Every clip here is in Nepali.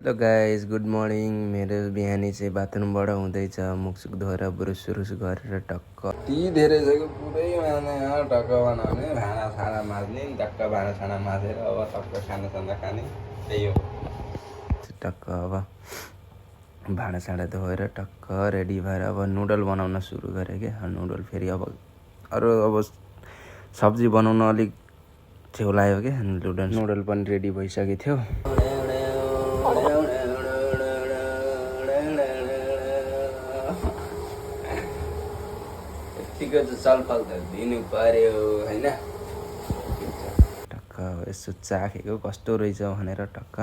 Hello guys, good morning. मेरो बिहानी चाहिँ बाथरुमबाट हुँदैछ, मुखसुख धोएर ब्रुस गरेर टक्क टी धेरै छ कि पुरै माने टक्क बनाउने, भाँडासाँडा माझ्ने, टक्क भाँडासाँडा माझेर अब टक्क खानासाना खाने, त्यही हो। टक्क अब भाँडासाँडा धोएर टक्क रेडी भएर अब नुडल बनाउन सुरु गरेँ क्या। नुडल फेरि अब अब सब्जी बनाउन अलिक छेउ लाग्यो क्या। नुडल पनि रेडी भइसकेको थियो। यतिको चाहिँ चलफल त दिनु पर्यो होइन। टक्क यसो चाखेको कस्तो रहेछ भनेर टक्क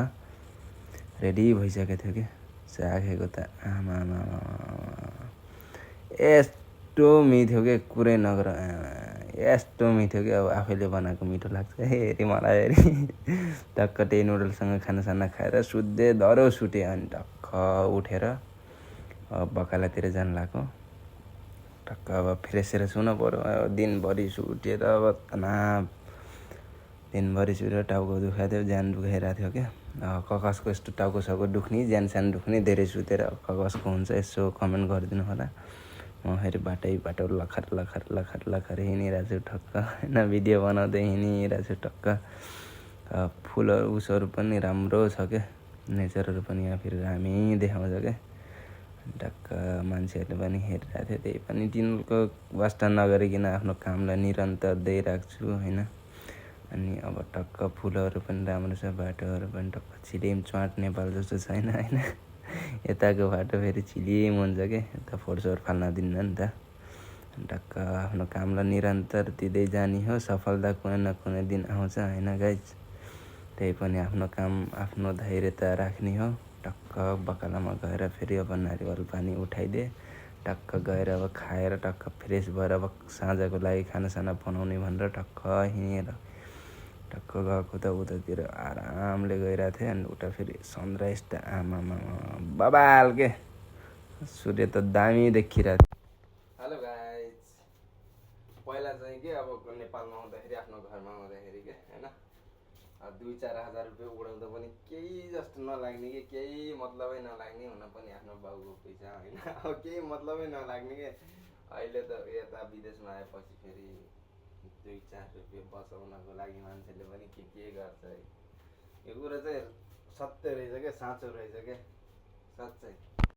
रेडी भइसकेको थियो कि। चाखेको त आमा यस्तो मिठो के कुरै नगर, यस्तो मिठो कि अब आफैले बनाएको मिठो लाग्छ हेरी मलाई हेरी। टक्क त्यही नुडलसँग खानासाना खाएर सुत्दै धरो सुतेँ। अनि टक्क उठेर बकालातिर जानु लाग्यो। टक्क अब फ्रेस हुनु पऱ्यो। दिनभरि सुतेर अब तनाव, दिनभरि सुतेर टाउको दुखाएको थियो, ज्यान दुखाइरहेको थियो क्या। ककसको यस्तो टाउको साउको दुख्ने, ज्यान सानो दुख्ने, धेरै सुतेर ककसको हुन्छ यसो कमेन्ट गरिदिनु होला। म फेरि बाटो लखर हिँडिरहेको छु टक्क होइन, भिडियो बनाउँदै हिँडिरहेको छु टक्क। फुलहरू उसहरू पनि राम्रो छ क्या, नेचरहरू पनि यहाँ फेरि दामी देखाउँछ क्या। टक्क मान्छेहरूले पनि हेरिरहेको थियो। त्यही पनि तिनीहरूको वास्ता नगरिकन आफ्नो कामलाई निरन्तर दिइरहेको छु होइन। अनि अब टक्क फुलहरू पनि राम्रो छ, बाटोहरू पनि टक्क छिलिम च्वाट नेपाल जस्तो छैन होइन। यताको बाटो फेरि छिलिम हुन्छ क्या, यता फोहोरसोहोर फाल्न दिन्न नि त। टक्क आफ्नो कामलाई निरन्तर दिँदै जाने हो, सफलता कुनै न कुनै दिन आउँछ होइन गाइज। त्यही पनि आफ्नो काम, आफ्नो धैर्यता राख्ने हो। टक्क बकालामा गएर फेरि अब नारिवल पानी उठाइदिए, टक्क गएर अब खाएर टक्क फ्रेस भएर अब साँझको लागि खानासाना बनाउने भनेर टक्क हिँडेर टक्क गएको त उतातिर आरामले गइरहेको थिएँ। अनि उता फेरि सनराइज त आमामा बबाल के, सूर्य त दामी देखिरहेको थियो। हेलो गाइज, पहिला चाहिँ के अब नेपालमा आउँदाखेरि, आफ्नो घरमा आउँदाखेरि के होइन, 2-4 हजार रुपियाँ उडाउँदा पनि केही जस्तो नलाग्ने कि, केही मतलबै नलाग्ने हुन पनि आफ्नो बाउको पैसा होइन। अब केही मतलबै नलाग्ने कि। अहिले त यता विदेशमा आएपछि फेरि 2-4 रुपियाँ बचाउनको लागि मान्छेले पनि के गर्छ है। यो कुरा चाहिँ सत्य रहेछ क्या, साँचो रहेछ क्या, साँच्चै।